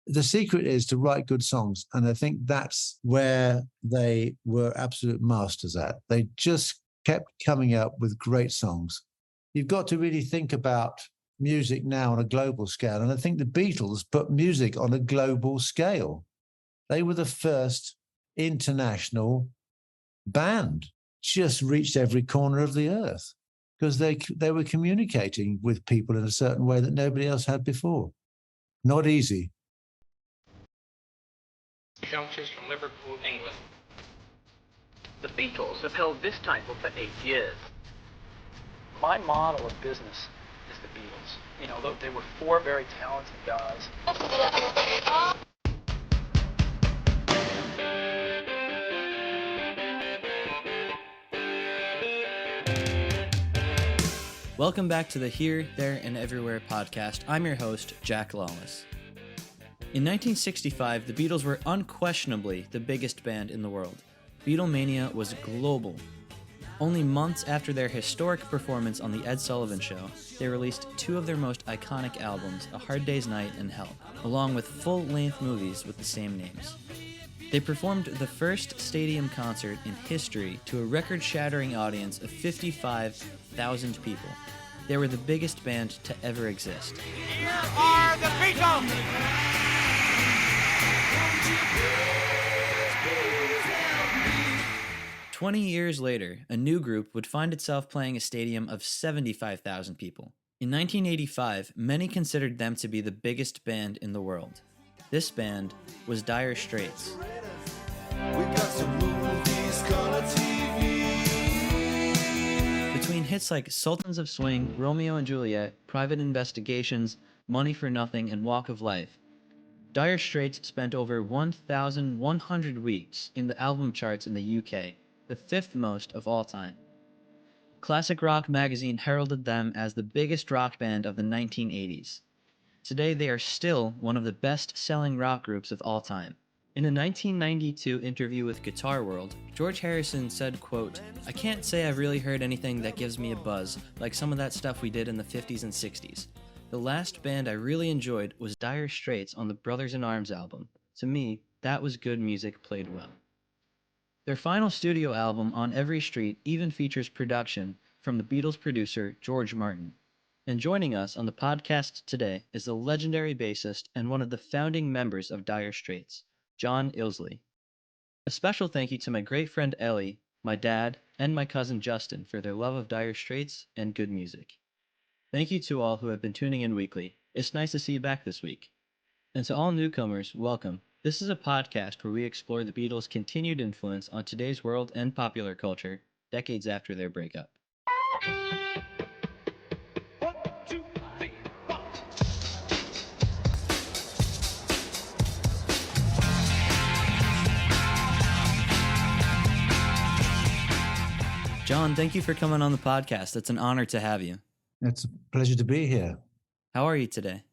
the secret is to write good songs. And I think that's where they were absolute masters at. They just kept coming up with great songs. You've got to really think about music now on a global scale. And I think the Beatles put music on a global scale. They were the first international band, just reached every corner of the earth because they were communicating with people in a certain way that nobody else had before. Not easy. Youngsters from Liverpool, England. The Beatles have held this title for 8 years. My model of business is the Beatles. You know, they were 4 very talented guys. Welcome back to the Here, There, and Everywhere podcast. I'm your host, Jack Lawless. In 1965, the Beatles were unquestionably the biggest band in the world. Beatlemania was global. Only months after their historic performance on The Ed Sullivan Show, they released 2 of their most iconic albums, A Hard Day's Night and Help, along with full-length movies with the same names. They performed the first stadium concert in history to a record-shattering audience of 55,000 people. They were the biggest band to ever exist. Here are the Beatles! 20 years later, a new group would find itself playing a stadium of 75,000 people. In 1985, many considered them to be the biggest band in the world. This band was Dire Straits. Between hits like Sultans of Swing, Romeo and Juliet, Private Investigations, Money for Nothing, and Walk of Life, Dire Straits spent over 1,100 weeks in the album charts in the UK, the 5th most of all time. Classic Rock magazine heralded them as the biggest rock band of the 1980s. Today, they are still one of the best-selling rock groups of all time. In a 1992 interview with Guitar World, George Harrison said, quote, "I can't say I've really heard anything that gives me a buzz, like some of that stuff we did in the 50s and 60s. The last band I really enjoyed was Dire Straits on the Brothers in Arms album. To me, that was good music played well." Their final studio album, On Every Street, even features production from the Beatles producer George Martin. And joining us on the podcast today is the legendary bassist and one of the founding members of Dire Straits, John Illsley. A special thank you to my great friend Ellie, my dad, and my cousin Justin for their love of Dire Straits and good music. Thank you to all who have been tuning in weekly. It's nice to see you back this week. And to all newcomers, welcome. This is a podcast where we explore the Beatles' continued influence on today's world and popular culture, decades after their breakup. 1, 2, 3, 4. John, thank you for coming on the podcast. It's an honor to have you. It's a pleasure to be here. How are you today?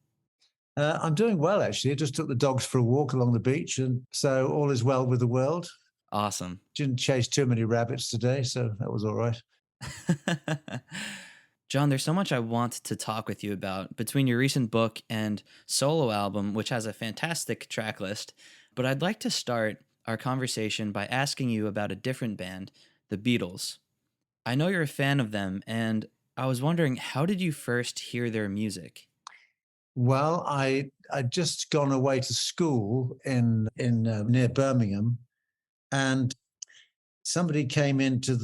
I'm doing well, actually. I just took the dogs for a walk along the beach, and so all is well with the world. Awesome. Didn't chase too many rabbits today, so that was all right. John, there's so much I want to talk with you about between your recent book and solo album, which has a fantastic track list. But I'd like to start our conversation by asking you about a different band, the Beatles. I know you're a fan of them, and I was wondering, how did you first hear their music? Well, I'd just gone away to school in near Birmingham, and somebody came into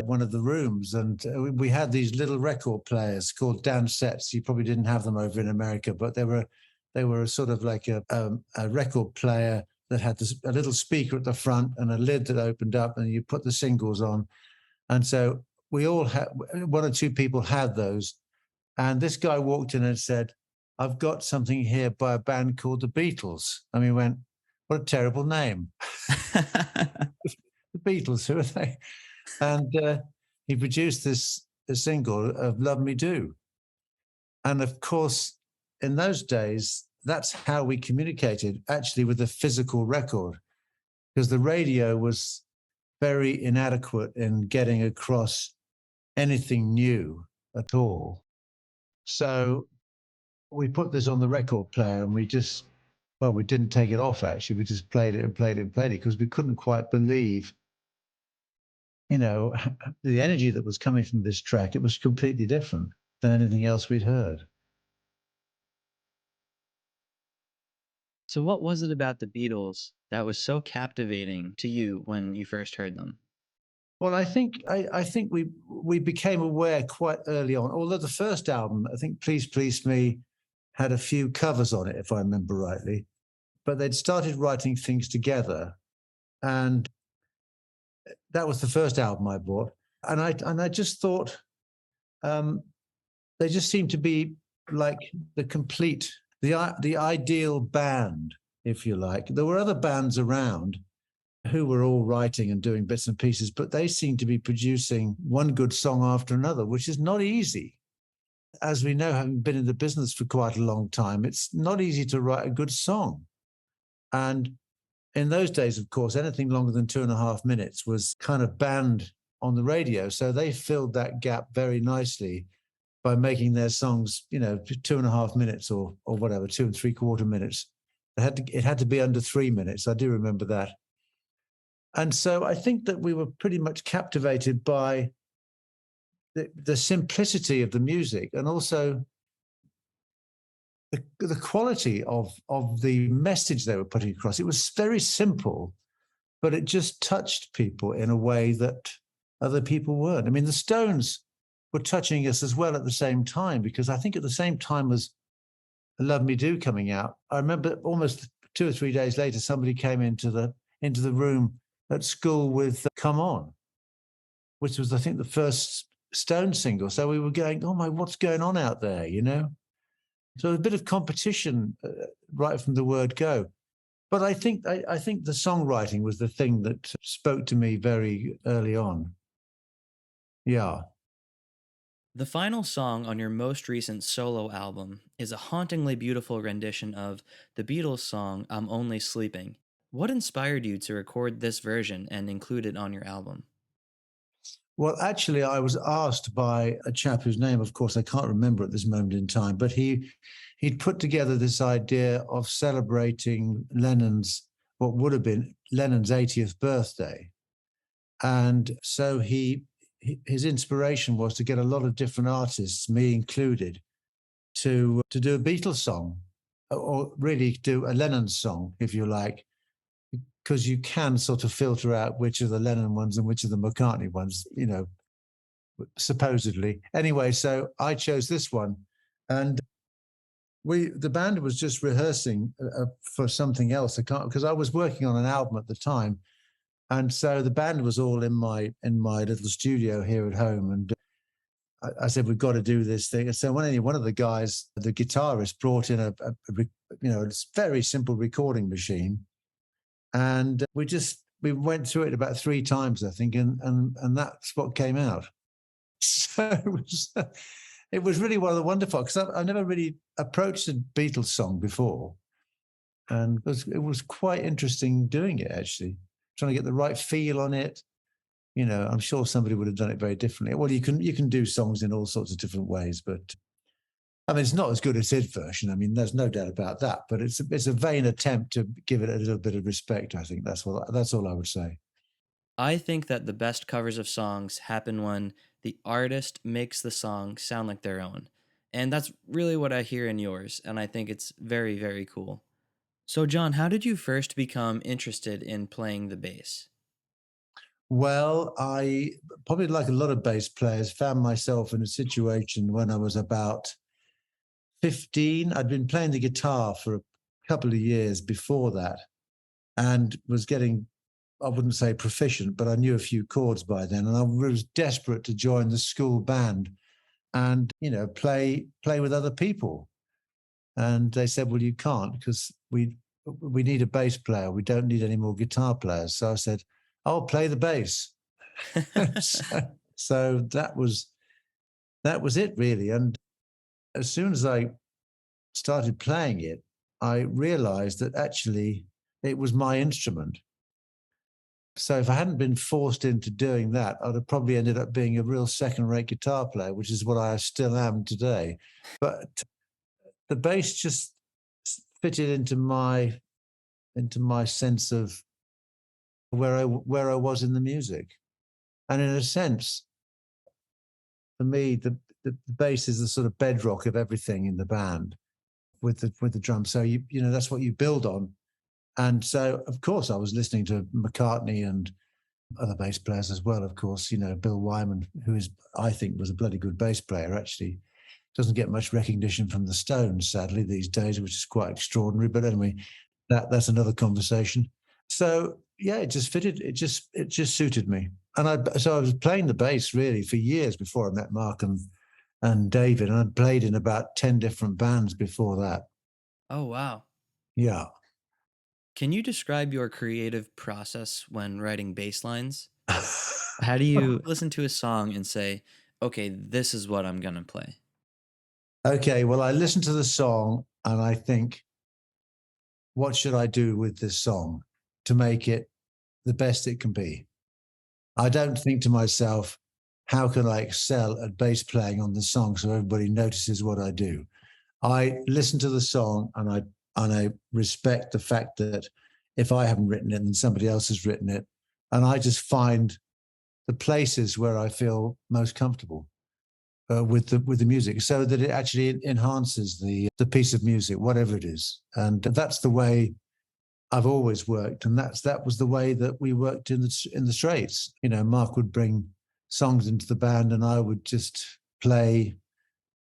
one of the rooms, and we had these little record players called Dansets. You probably didn't have them over in America, but they were sort of like a record player that had a little speaker at the front and a lid that opened up, and you put the singles on. And so we all had, 1 or 2 people had those, and this guy walked in and said, "I've got something here by a band called the Beatles." And we went, "What a terrible name." The Beatles, who are they? And he produced a single of Love Me Do. And of course, in those days, that's how we communicated, actually, with a physical record, because the radio was very inadequate in getting across anything new at all. So we put this on the record player and we just Well, we didn't take it off, actually. We just played it and played it and played it because we couldn't quite believe, the energy that was coming from this track. It was completely different than anything else we'd heard. So, what was it about the Beatles that was so captivating to you when you first heard them? Well, I think we became aware quite early on. Although the first album, I think Please Please Me, had a few covers on it, if I remember rightly. But they'd started writing things together, and that was the first album I bought. And I just thought they just seemed to be like the ideal band, if you like. There were other bands around who were all writing and doing bits and pieces, but they seemed to be producing one good song after another, which is not easy. As we know, having been in the business for quite a long time, it's not easy to write a good song. And in those days, of course, anything longer than 2.5 minutes was kind of banned on the radio. So they filled that gap very nicely by making their songs, 2.5 minutes or whatever, 2 3/4 minutes. It had to be under 3 minutes. I do remember that. And so I think that we were pretty much captivated by the simplicity of the music, and also the quality of the message they were putting across. It was very simple, but it just touched people in a way that other people weren't. I mean, the Stones were touching us as well at the same time, because I think at the same time as Love Me Do coming out, I remember almost 2 or 3 days later, somebody came into the room at school with Come On, which was, I think, the first Stone single. So we were going, oh my, what's going on out there, So a bit of competition right from the word go. But I think the songwriting was the thing that spoke to me very early on. Yeah. The final song on your most recent solo album is a hauntingly beautiful rendition of the Beatles song I'm Only Sleeping. What inspired you to record this version and include it on your album? Well, actually, I was asked by a chap whose name, of course, I can't remember at this moment in time, but he'd put together this idea of celebrating what would have been Lennon's 80th birthday. And so his inspiration was to get a lot of different artists, me included, to do a Beatles song, or really do a Lennon song, if you like, because you can sort of filter out which are the Lennon ones and which are the McCartney ones, supposedly. Anyway, so I chose this one, and the band was just rehearsing for something else. Because I was working on an album at the time, and so the band was all in my little studio here at home, and I said, we've got to do this thing. And so one of the guys, the guitarist, brought in a very simple recording machine, and we went through it about 3 times, I think, and that's what came out. So it was really one of the wonderful, because I've never really approached a Beatles song before, and it was quite interesting doing it, actually, trying to get the right feel on it. I'm sure somebody would have done it very differently. Well, you can do songs in all sorts of different ways, but I mean, it's not as good as his version. I mean, there's no doubt about that. But it's a vain attempt to give it a little bit of respect. I think that's all I would say. I think that the best covers of songs happen when the artist makes the song sound like their own. And that's really what I hear in yours, and I think it's very, very cool. So, John, how did you first become interested in playing the bass? Well, I probably, like a lot of bass players, found myself in a situation when I was about 15. I'd been playing the guitar for a couple of years before that, and was getting, I wouldn't say proficient, but I knew a few chords by then. And I was desperate to join the school band and, play with other people. And they said, well, you can't, because we need a bass player. We don't need any more guitar players. So I said, I'll play the bass. so that was it, really. And as soon as I started playing it, I realized that actually it was my instrument. So if I hadn't been forced into doing that, I'd have probably ended up being a real second-rate guitar player, which is what I still am today. But the bass just fitted into my sense of where I was in the music. And in a sense, for me, the bass is the sort of bedrock of everything in the band with the drums. So you know that's what you build on. And so of course I was listening to McCartney and other bass players as well. Of course, you know, Bill Wyman, who I think was a bloody good bass player, actually doesn't get much recognition from the Stones, sadly, these days, which is quite extraordinary. But anyway, that's another conversation. So yeah, it just fitted. It just suited me. And so I was playing the bass really for years before I met Mark and David, and I'd played in about 10 different bands before that. Oh, wow. Yeah. Can you describe your creative process when writing bass lines? How do you listen to a song and say, okay, this is what I'm going to play? Okay, well, I listen to the song and I think, what should I do with this song to make it the best it can be? I don't think to myself, how can I excel at bass playing on the song so everybody notices what I do? I listen to the song and I respect the fact that if I haven't written it, then somebody else has written it. And I just find the places where I feel most comfortable with the music, so that it actually enhances the piece of music, whatever it is. And that's the way I've always worked, and that was the way that we worked in the Straits. You know, Mark would bring songs into the band, and I would just play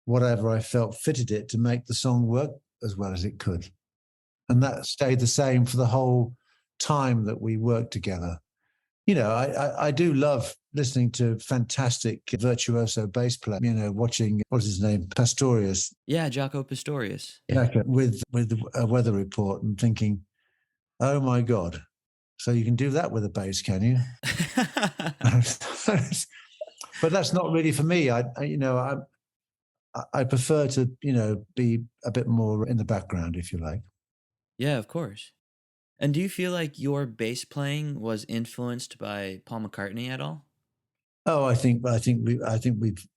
whatever I felt fitted it to make the song work as well as it could. And that stayed the same for the whole time that we worked together. You know, I do love listening to fantastic virtuoso bass player, you know, watching, what's his name, Pastorius. Yeah, Jaco Pastorius. Yeah. With a weather report and thinking, oh my God, so you can do that with a bass, can you? But that's not really for me. I prefer to, you know, be a bit more in the background, if you like. Yeah, of course. And do you feel like your bass playing was influenced by Paul McCartney at all? Oh, I think we've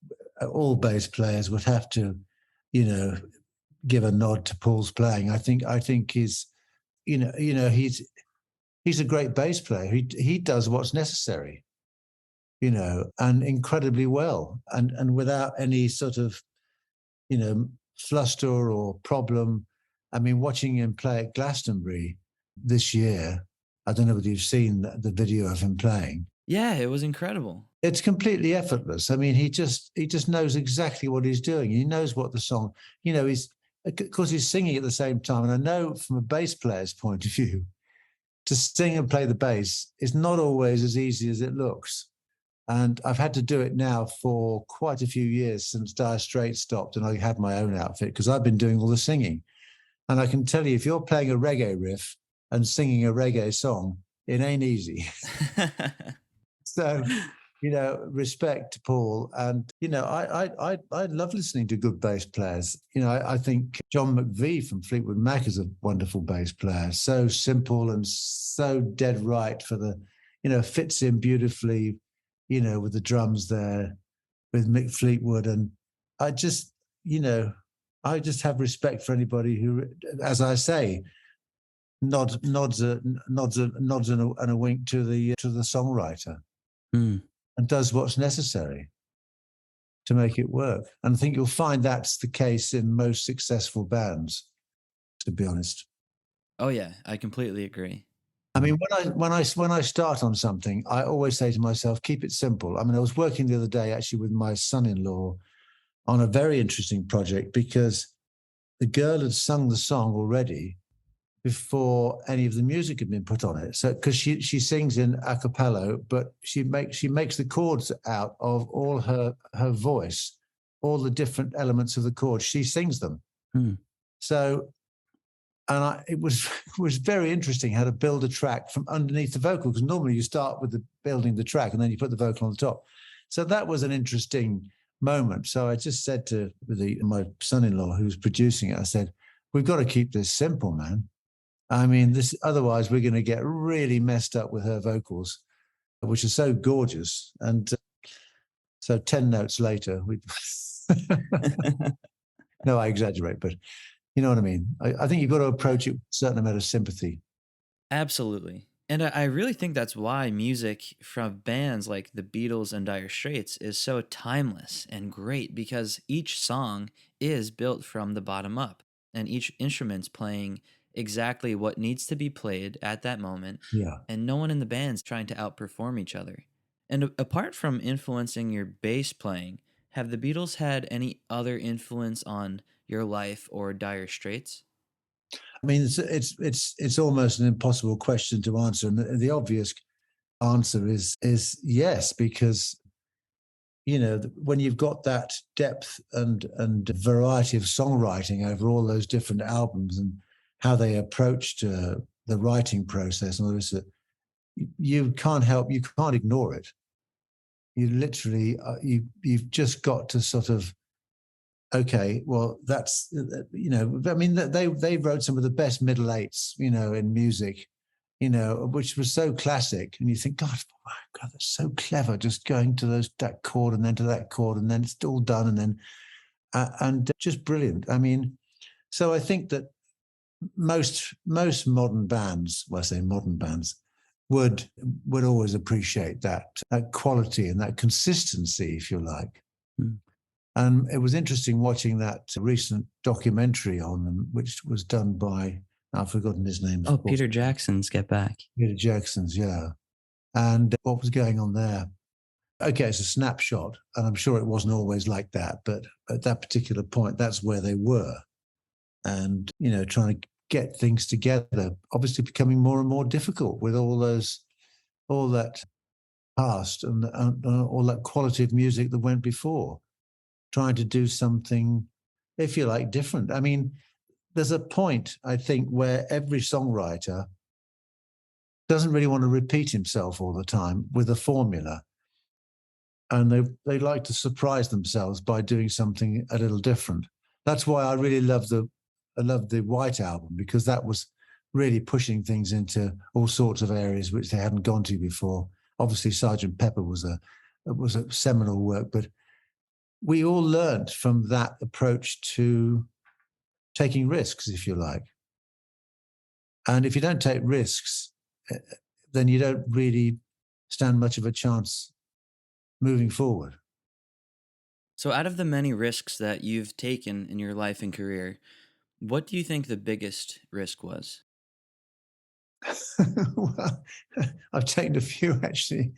all bass players would have to, you know, give a nod to Paul's playing. I think he's, he's a great bass player. He does what's necessary, you know, and incredibly well, and without any sort of, you know, fluster or problem. I mean, watching him play at Glastonbury this year, I don't know whether you've seen the video of him playing. Yeah, it was incredible. It's completely effortless. I mean, he just knows exactly what he's doing. He knows what the song, you know, because he's singing at the same time. And I know from a bass player's point of view, to sing and play the bass is not always as easy as it looks. And I've had to do it now for quite a few years since Dire Straits stopped and I had my own outfit, because I've been doing all the singing. And I can tell you, if you're playing a reggae riff and singing a reggae song, it ain't easy. So, you know, respect to Paul. And, you know, I love listening to good bass players. You know, I think John McVie from Fleetwood Mac is a wonderful bass player. So simple and so dead right for the, you know, fits in beautifully, you know, with the drums there, with Mick Fleetwood. And I just, you know, I just have respect for anybody who, as I say, nods and a wink to the songwriter. Mm. And does what's necessary to make it work. And I think you'll find that's the case in most successful bands, to be honest. Oh yeah, I completely agree. I mean, when I start on something, I always say to myself, keep it simple. I mean, I was working the other day actually with my son-in-law on a very interesting project, because the girl had sung the song already before any of the music had been put on it. So, because she sings in a cappella, but she makes the chords out of all her voice, all the different elements of the chords. She sings them. Hmm. So, and it was very interesting how to build a track from underneath the vocal, because normally you start with building the track and then you put the vocal on the top. So that was an interesting moment. So I just said to my son-in-law who was producing it, I said, we've got to keep this simple, man. I mean, otherwise we're going to get really messed up with her vocals, which are so gorgeous. And so 10 notes later, no, I exaggerate, but You know what I mean? I think you've got to approach it with a certain amount of sympathy. Absolutely. And I really think that's why music from bands like the Beatles and Dire Straits is so timeless and great because each song is built from the bottom up and each instrument's playing exactly what needs to be played at that moment, Yeah. and no one in the band's trying to outperform each other. And apart from influencing your bass playing, have the Beatles had any other influence on your life or Dire Straits? I mean, it's almost an impossible question to answer, and the obvious answer is yes, because when you've got that depth and variety of songwriting over all those different albums and how they approached the writing process, and all this, you can't ignore it. You literally you've just got to sort of, okay, well, that's I mean, they wrote some of the best middle eights, in music, which was so classic. And you think, God, oh God, that's so clever, just going to that chord and then to that chord, and then it's all done, and then and just brilliant. I mean, so I think that most modern bands, well, I say modern bands, would always appreciate that quality and that consistency, if you like. Mm. And it was interesting watching that recent documentary on them, which was done by, I've forgotten his name. Oh, Peter Jackson's Get Back. Peter Jackson's, yeah. And what was going on there? Okay, it's a snapshot, and I'm sure it wasn't always like that, but at that particular point, that's where they were. And, trying to get things together, obviously becoming more and more difficult with all that past and all that quality of music that went before, trying to do something, if you like, different. I mean, there's a point, I think, where every songwriter doesn't really want to repeat himself all the time with a formula. And they like to surprise themselves by doing something a little different. That's why I really love the White Album, because that was really pushing things into all sorts of areas which they hadn't gone to before. Obviously, Sgt. Pepper was a seminal work, but we all learned from that approach to taking risks, if you like. And if you don't take risks, then you don't really stand much of a chance moving forward. So, out of the many risks that you've taken in your life and career, what do you think the biggest risk was? Well, I've taken a few, actually.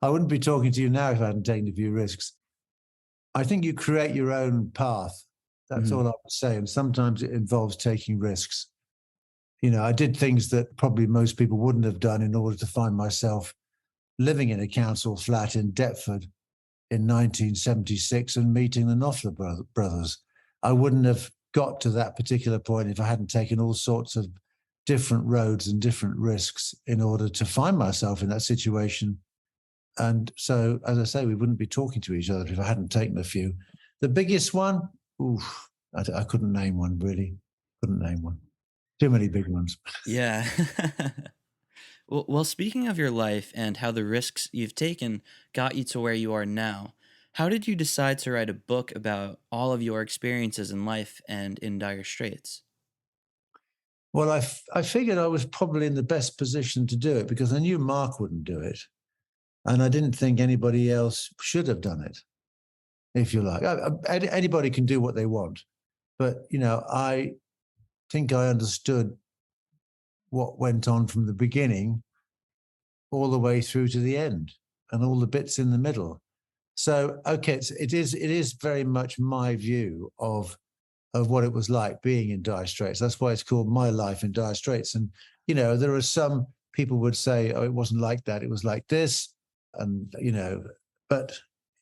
I wouldn't be talking to you now if I hadn't taken a few risks. I think you create your own path. That's all I would say. And sometimes it involves taking risks. I did things that probably most people wouldn't have done in order to find myself living in a council flat in Deptford in 1976 and meeting the Knopfler brothers. I wouldn't have got to that particular point if I hadn't taken all sorts of different roads and different risks in order to find myself in that situation. And so, as I say, we wouldn't be talking to each other if I hadn't taken a few. The biggest one, I couldn't name one, really. Couldn't name one. Too many big ones. Yeah. Well, speaking of your life and how the risks you've taken got you to where you are now, how did you decide to write a book about all of your experiences in life and in Dire Straits? Well, I figured I was probably in the best position to do it because I knew Mark wouldn't do it. And I didn't think anybody else should have done it, if you like. Anybody can do what they want. But, I think I understood what went on from the beginning all the way through to the end and all the bits in the middle. So, okay, it is very much my view of what it was like being in Dire Straits. That's why it's called My Life in Dire Straits. And, there are some people would say, oh, it wasn't like that. It was like this. And, but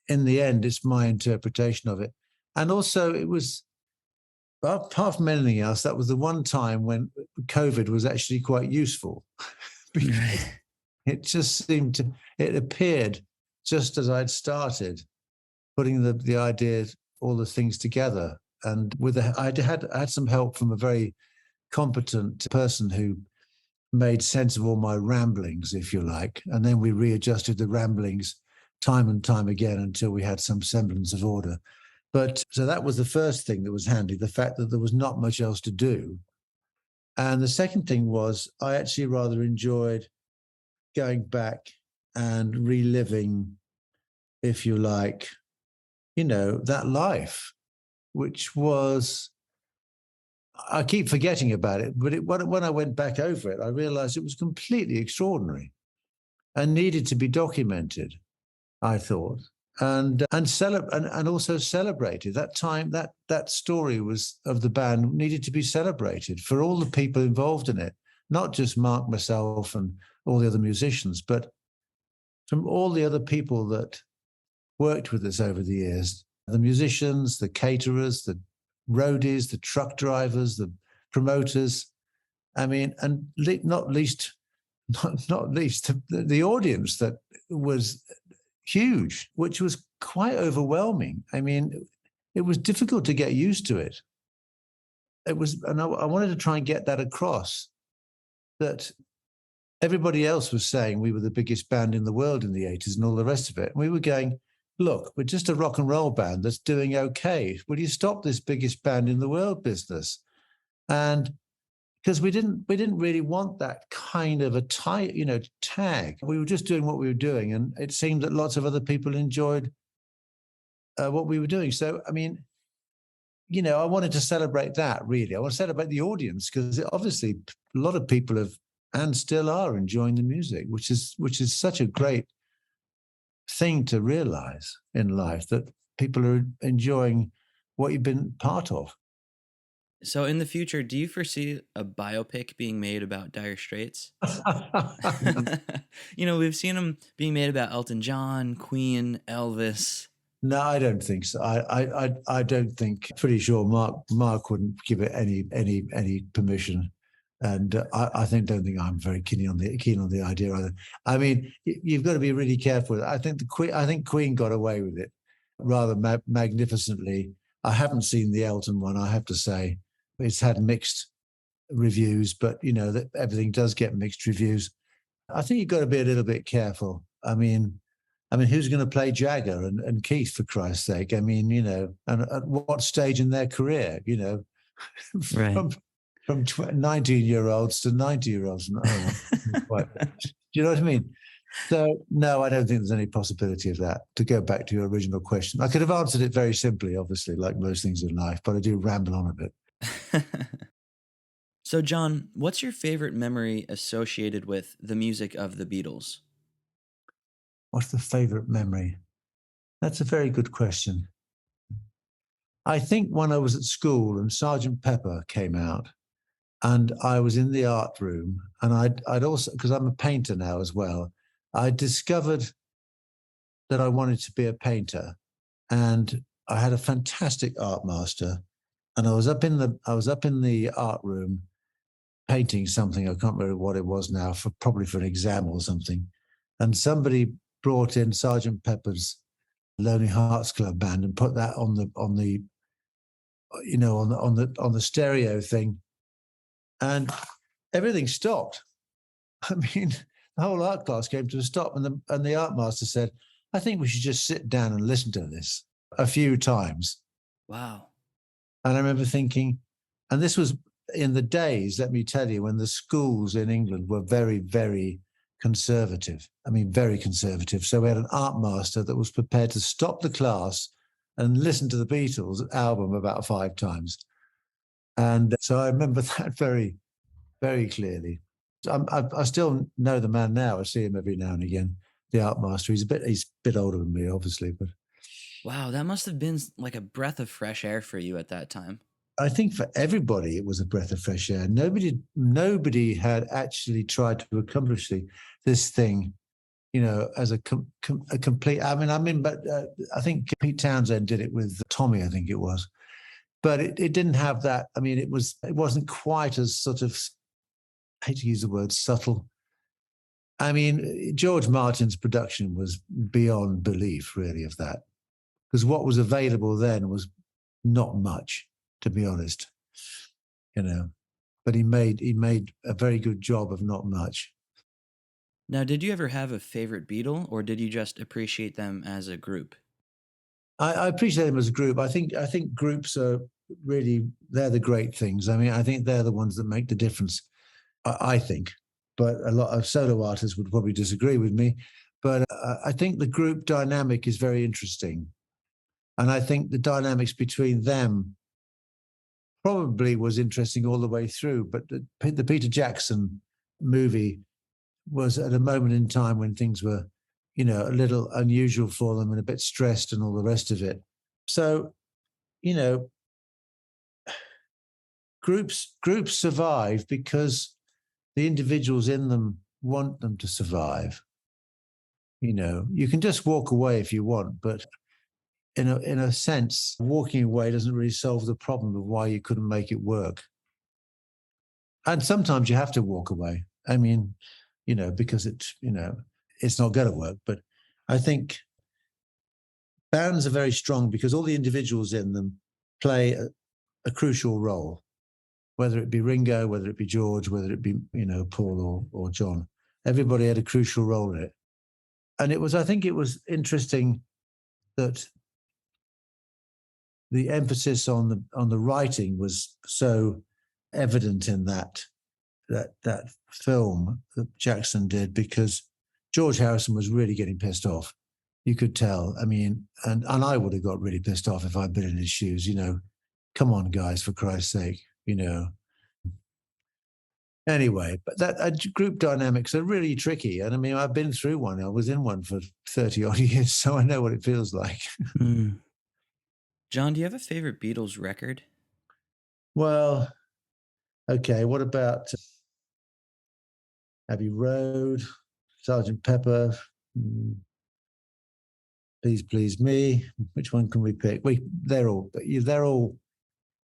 in the end, it's my interpretation of it. And also it was, apart from anything else, that was the one time when COVID was actually quite useful. Because it just it appeared just as I'd started putting the ideas, all the things together. And I had some help from a very competent person who made sense of all my ramblings, if you like. And then we readjusted the ramblings time and time again until we had some semblance of order. But so that was the first thing that was handy, the fact that there was not much else to do. And the second thing was I actually rather enjoyed going back and reliving, if you like, that life, which was, I keep forgetting about it, but when I went back over it, I realized it was completely extraordinary and needed to be documented, I thought, and also celebrated. That time, that story was of the band needed to be celebrated for all the people involved in it, not just Mark, myself, and all the other musicians, but from all the other people that worked with us over the years, the musicians, the caterers, the roadies, the truck drivers, the promoters. I mean, and not least the audience that was huge, which was quite overwhelming. I mean, it was difficult to get used to it. It was, and I wanted to try and get that across, that everybody else was saying we were the biggest band in the world in the 80s and all the rest of it. And we were going, look, we're just a rock and roll band that's doing okay. Will you stop this biggest band in the world business? And because we didn't really want that kind of a tag. We were just doing what we were doing, and it seemed that lots of other people enjoyed what we were doing. So, I mean, I wanted to celebrate that. Really, I want to celebrate the audience, because obviously a lot of people have and still are enjoying the music, which is such a great thing to realize in life, that people are enjoying what you've been part of. So in the future, do you foresee a biopic being made about Dire Straits? We've seen them being made about Elton John, Queen, Elvis. No, I don't think so. I don't think. Pretty sure Mark wouldn't give it any permission, and don't think I'm very keen on the idea either. I mean, you've got to be really careful. I think Queen got away with it rather magnificently. I haven't seen the Elton one, I have to say. It's had mixed reviews, but that everything does get mixed reviews. I think you've got to be a little bit careful. I mean, who's going to play Jagger and Keith, for Christ's sake? I mean, and at what stage in their career? Right. From 19-year-olds to 90-year-olds. Do you know what I mean? So, no, I don't think there's any possibility of that. To go back to your original question, I could have answered it very simply, obviously, like most things in life, but I do ramble on a bit. So, John, what's your favorite memory associated with the music of the Beatles? What's the favorite memory? That's a very good question. I think when I was at school and Sergeant Pepper came out, and I was in the art room, and I'd also, because I'm a painter now as well, I discovered that I wanted to be a painter, and I had a fantastic art master, and I was up in the art room painting something. I can't remember what it was now, probably for an exam or something, and somebody brought in Sergeant Pepper's Lonely Hearts Club Band and put that on the stereo thing, and everything stopped. I mean, the whole art class came to a stop, and the art master said, "I think we should just sit down and listen to this a few times." Wow. And I remember thinking, and this was in the days, let me tell you, when the schools in England were very, very conservative. I mean, very conservative. So we had an art master that was prepared to stop the class and listen to the Beatles album about 5 times. And so I remember that very, very clearly. I still know the man now. I see him every now and again, the art master. He's a bit older than me, obviously, but Wow, that must have been like a breath of fresh air for you at that time. I think for everybody it was a breath of fresh air. Nobody had actually tried to accomplish this thing, as a complete. But I think Pete Townsend did it with Tommy, I think it was, but it didn't have that. I mean, it wasn't quite as sort of, I hate to use the word subtle. I mean, George Martin's production was beyond belief, really, of that, because what was available then was not much, to be honest, But he made a very good job of not much. Now, did you ever have a favorite Beatle, or did you just appreciate them as a group? I appreciate them as a group. I think groups are really, they're the great things. I mean, I think they're the ones that make the difference. I think, but a lot of solo artists would probably disagree with me. But I think the group dynamic is very interesting, and I think the dynamics between them probably was interesting all the way through. But the Peter Jackson movie was at a moment in time when things were, a little unusual for them and a bit stressed and all the rest of it. So, you know, groups survive because the individuals in them want them to survive. You can just walk away if you want, but in a sense, walking away doesn't really solve the problem of why you couldn't make it work. And sometimes you have to walk away. I mean, because it's not going to work. But I think bands are very strong because all the individuals in them play a crucial role, whether it be Ringo, whether it be George, whether it be, Paul or John. Everybody had a crucial role in it. And I think it was interesting that the emphasis on the writing was so evident in that film that Jackson did, because George Harrison was really getting pissed off. You could tell. I mean, and I would have got really pissed off if I'd been in his shoes. Come on, guys, for Christ's sake. Anyway, but that group dynamics are really tricky. And I mean, I've been through one. I was in one for 30 odd years, so I know what it feels like. Mm. John, do you have a favorite Beatles record? Well, okay. What about Abbey Road, Sergeant Pepper, Please Please Me? Which one can we pick? They're all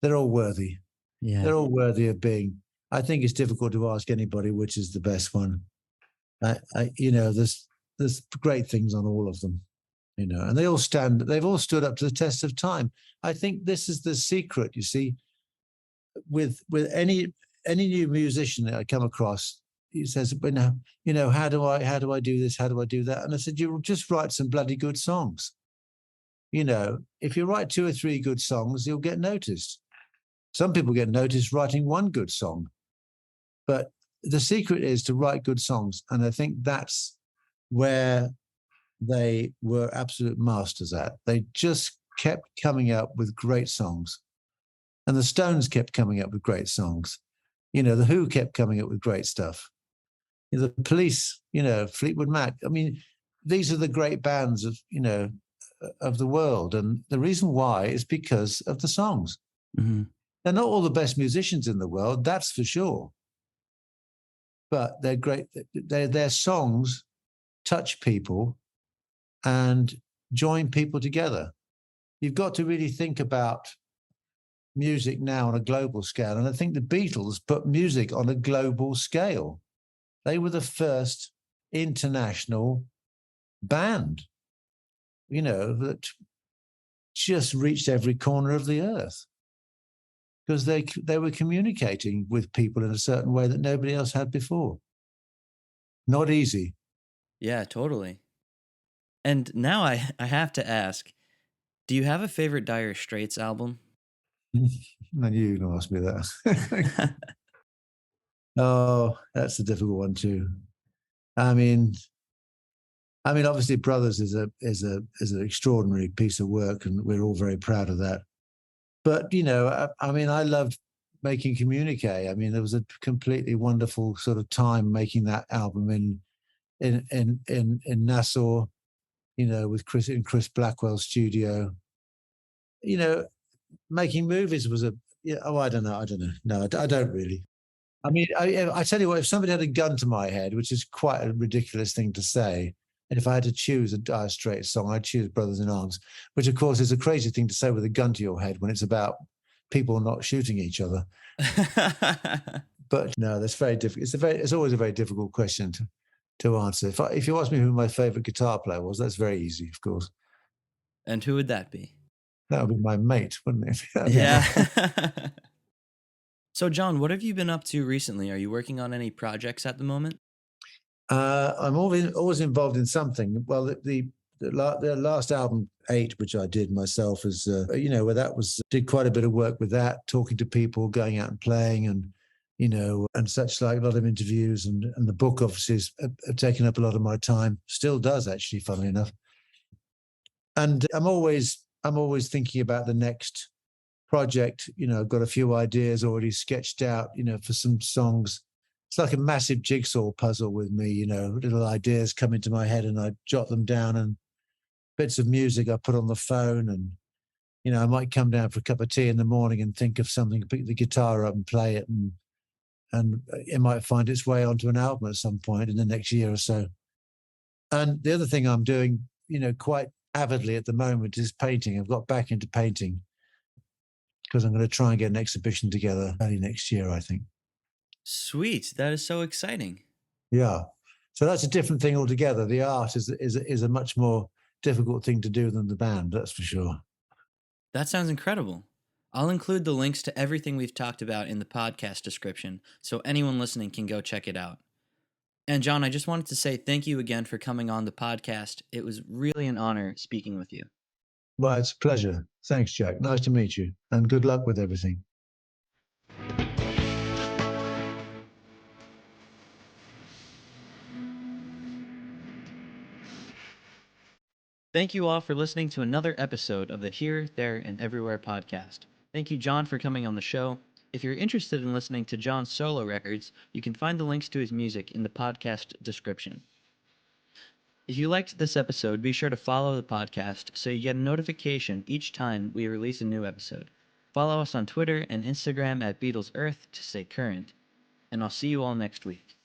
worthy. Yeah. They're all worthy of being. I think it's difficult to ask anybody which is the best one. There's great things on all of them, and they've all stood up to the test of time. I think this is the secret, you see, with any new musician that I come across. He says, but now, how do I do this? How do I do that? And I said, you just write some bloody good songs. If you write 2 or 3 good songs, you'll get noticed. Some people get noticed writing one good song. But the secret is to write good songs. And I think that's where they were absolute masters at. They just kept coming up with great songs. And the Stones kept coming up with great songs. The Who kept coming up with great stuff. The Police, Fleetwood Mac. I mean, these are the great bands of the world. And the reason why is because of the songs. Mm-hmm. They're not all the best musicians in the world, that's for sure. But they're great. Their songs touch people and join people together. You've got to really think about music now on a global scale. And I think the Beatles put music on a global scale. They were the first international band, that just reached every corner of the earth, because they were communicating with people in a certain way that nobody else had before. Not easy. Yeah, totally. And now I have to ask, do you have a favorite Dire Straits album? I knew you were going to ask me that. Oh, that's a difficult one too. I mean, obviously, Brothers is an extraordinary piece of work, and we're all very proud of that. But I loved making Communique. I mean, there was a completely wonderful sort of time making that album in Nassau, with Chris Blackwell's studio. Making movies was I don't know. No, I don't really. I mean, I tell you what, if somebody had a gun to my head, which is quite a ridiculous thing to say, and if I had to choose a Dire Straits song, I'd choose Brothers in Arms, which of course is a crazy thing to say with a gun to your head when it's about people not shooting each other. But no, that's very difficult. It's always a very difficult question to answer. If you ask me who my favorite guitar player was, that's very easy, of course. And who would that be? That would be my mate, wouldn't it? Yeah. So, John, what have you been up to recently? Are you working on any projects at the moment? I'm always involved in something. Well, the The last album, 8, which I did myself, is where that was did quite a bit of work with that, talking to people, going out and playing, and and such like, a lot of interviews, and the book obviously has taken up a lot of my time. Still does, actually, funnily enough. And I'm always thinking about the next project. I've got a few ideas already sketched out, for some songs. It's like a massive jigsaw puzzle with me, little ideas come into my head and I jot them down, and bits of music I put on the phone, and I might come down for a cup of tea in the morning and think of something, pick the guitar up and play it, and it might find its way onto an album at some point in the next year or so. And the other thing I'm doing, quite avidly at the moment, is painting. I've got back into painting because I'm going to try and get an exhibition together early next year, I think. Sweet. That is so exciting. Yeah. So that's a different thing altogether. The art is a much more difficult thing to do than the band, that's for sure. That sounds incredible. I'll include the links to everything we've talked about in the podcast description so anyone listening can go check it out. And John, I just wanted to say thank you again for coming on the podcast. It was really an honor speaking with you. Well, it's a pleasure. Thanks, Jack. Nice to meet you, and good luck with everything. Thank you all for listening to another episode of the Here, There, and Everywhere podcast. Thank you, John, for coming on the show. If you're interested in listening to John's solo records, you can find the links to his music in the podcast description. If you liked this episode, be sure to follow the podcast so you get a notification each time we release a new episode. Follow us on Twitter and Instagram at Beatles Earth to stay current, and I'll see you all next week.